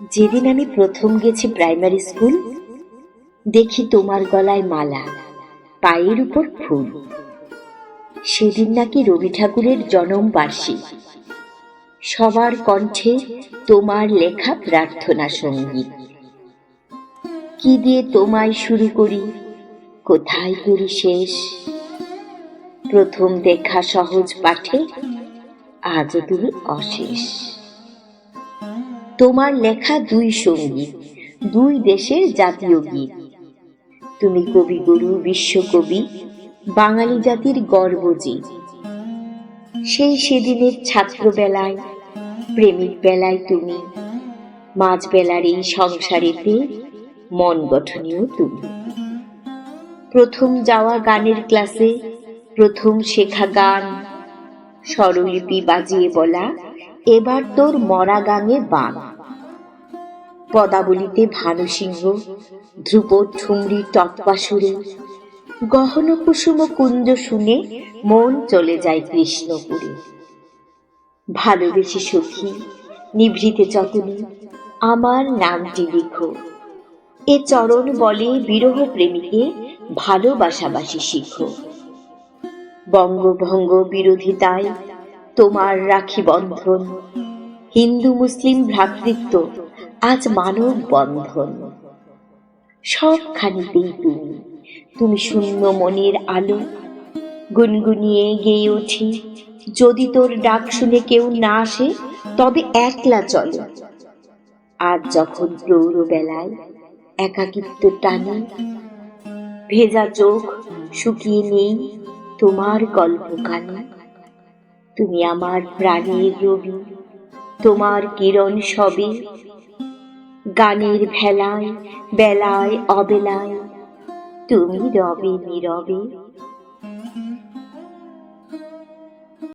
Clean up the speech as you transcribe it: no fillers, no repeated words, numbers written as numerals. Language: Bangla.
যেদিন আমি প্রথম গেছি প্রাইমারি স্কুল, দেখি তোমার গলায় মালা, পায়ের উপর ফুল। সেদিন নাকি রবি ঠাকুরের জন্ম বার্ষিক। সবার কণ্ঠে তোমার লেখা প্রার্থনা সঙ্গীত। কি দিয়ে তোমায় শুরু করি, কোথায় করি শেষ? প্রথম দেখা সহজ পাঠে আজও তুমি অশেষ। তোমার লেখা দুই সঙ্গীত, দুই দেশের জাতীয় গীত। তুমি কবিগুরু, বিশ্বকবি, বাঙালি জাতির গর্বজিৎ। সেদিনের ছাত্রবেলায়, প্রেমিক বেলায় তুমি, মাঝবেলার এই সংসারেতে মন গঠনীয় তুমি। প্রথম যাওয়া গানের ক্লাসে, প্রথম শেখা গান, স্বরলিপি বাজিয়ে বলা, এবার তোর মরা গাঙে বান। পদাবলিতে ভানুসিংহ, ধ্রুপদ ঠুমরি টপ্পা সুরে, গহন কুসুম কুঞ্জ শুনে মন চলে যায় কৃষ্ণপুরে। ভালোবেসে সখী, নিভৃতে যতনী, আমার নামটি লিখো। এ চরণ বলে বিরহ প্রেমীকে ভালোবাসাবাসি শিখো। বঙ্গভঙ্গ বিরোধিতায় তোমার রাখি বন্ধন, হিন্দু মুসলিম ভ্রাতৃত্ব আজ মানব বন্ধন। সবখানিতেই তুমি, তুমি শূন্য মনের আলো। গুনগুনিয়ে গেয়ে উঠি, যদি তোর ডাক শুনে কেউ না আসে তবে একলা চলো। আজ যখন প্রৌঢ় বেলায় একাকিত্ব টানে, ভেজা চোখ শুকিয়ে নেই তোমার গল্প কানে। তুমি আমার প্রাণের রবি, তোমার কিরণ সবে, গানের ভেলায় বেলায় অবেলায় তুমি রবে নীরবে।